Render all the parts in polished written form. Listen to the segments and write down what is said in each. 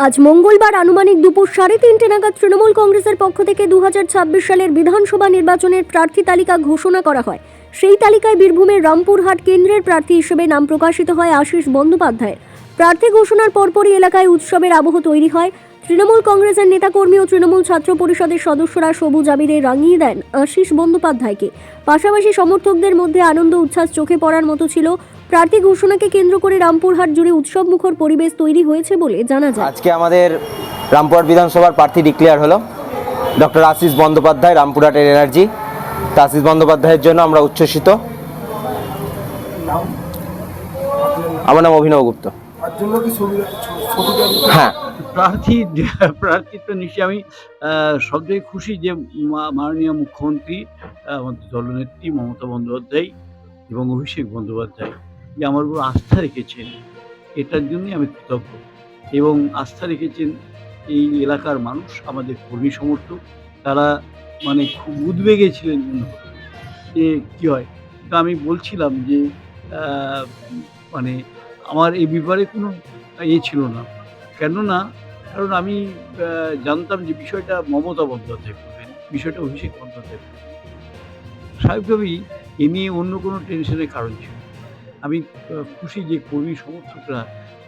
আজ মঙ্গলবার আনুমানিক দুপুর 3:30 নাগাদ তৃণমূল কংগ্রেসের পক্ষ থেকে 2026 সালের বিধানসভা নির্বাচনের প্রার্থী তালিকা ঘোষণা করা হয়। সেই তালিকায় বীরভূমের রামপুরহাট কেন্দ্রের প্রার্থী হিসেবে নাম প্রকাশিত হয় আশিস বন্দ্যোপাধ্যায়ের। প্রার্থী ঘোষণার পরপরই এলাকায় উৎসবের আবহ তৈরি হয়। তৃণমূল কংগ্রেসের নেতাকর্মী ও তৃণমূল ছাত্র পরিষদের সদস্যরা সবুজ আবিরে রাঙিয়ে দেন আশিস বন্দ্যোপাধ্যায়কে। পাশাপাশি সমর্থকদের মধ্যে আনন্দ উচ্ছ্বাস চোখে পড়ার মতো ছিল। প্রার্থী ঘোষণাকে কেন্দ্র করে রামপুরহাট জুড়ে উৎসবমুখর পরিবেশ তৈরি হয়েছে বলে জানা যায়। আজকে আমাদের রামপুরহাট বিধানসভার প্রার্থী ডিক্লেয়ার হলো ডক্টর আশিস বন্দ্যোপাধ্যায়, রামপুরহাটের এনার্জি। তা আশিস বন্দ্যোপাধ্যায়ের জন্য আমরা উচ্ছ্বসিত। আমার নাম অভিনব গুপ্ত। হ্যাঁ, প্রার্থীত্ব নিশ্চয়ই আমি সব থেকে খুশি যে মাননীয় মুখ্যমন্ত্রী, আমাদের দলনেত্রী মমতা বন্দ্যোপাধ্যায় এবং অভিষেক বন্দ্যোপাধ্যায় যে আমার উপর আস্থা রেখেছেন, এটার জন্যই আমি কৃতজ্ঞ। এবং আস্থা রেখেছেন এই এলাকার মানুষ, আমাদের কর্মী সমর্থক, তারা মানে খুব উদ্বেগে ছিলেন যে কী হয়। তো আমি বলছিলাম যে মানে আমার এই ব্যাপারে কোনো ছিল না, কারণ আমি জানতাম যে বিষয়টা মমতা বন্দ্যোপাধ্যায় করবেন, বিষয়টা অভিষেক বন্দ্যোপাধ্যায় করবেন। স্বাভাবিকভাবেই এ নিয়ে অন্য কোনো টেনশনের কারণ ছিল না। আমি খুশি যে কর্মী সমর্থকরা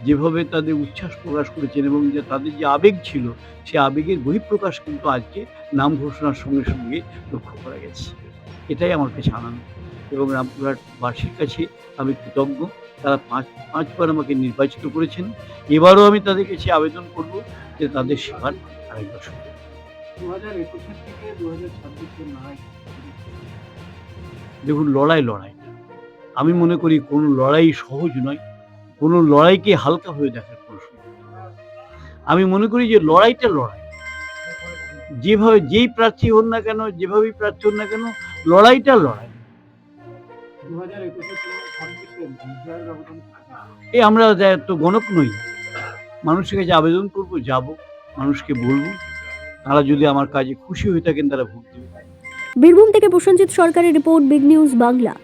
যেভাবে তাদের উচ্ছ্বাস প্রকাশ করেছেন এবং যে তাদের যে আবেগ ছিল, সেই আবেগের বহিঃপ্রকাশ কিন্তু আজকে নাম ঘোষণার সঙ্গে সঙ্গে লক্ষ্য করা গেছে। এটাই আমার কাছে আনন্দ এবং রামপুরহাটবাসীর কাছে আমি কৃতজ্ঞ। তারা পাঁচবার আমাকে নির্বাচিত করেছেন। এবারও আমি তাদের কাছে আবেদন করব যে তাদের সেবার আরেকবার সুযোগ। 2021 থেকে 2026 দেখুন, লড়াই। আমি মনে করি কোনো লড়াই সহজ নয়, কোনো লড়াইকে হালকা হয়ে দেখার কোনো সুযোগ নেই। আমি মনে করি যে লড়াইটা লড়াই, যেভাবে যেই প্রার্থী হন না কেন, যেভাবেই প্রার্থী হন না কেন, লড়াইটা লড়াই। 2021 আমরা তো গণক নই। মানুষের কাছে আবেদন করব, যাব, মানুষকে বলবো, তারা যদি আমার কাজে খুশি হয়ে থাকেন তারা ভোট দেবে। বীরভূম থেকে প্রসেনজিৎ সরকারের রিপোর্ট, বিগ নিউজ বাংলা।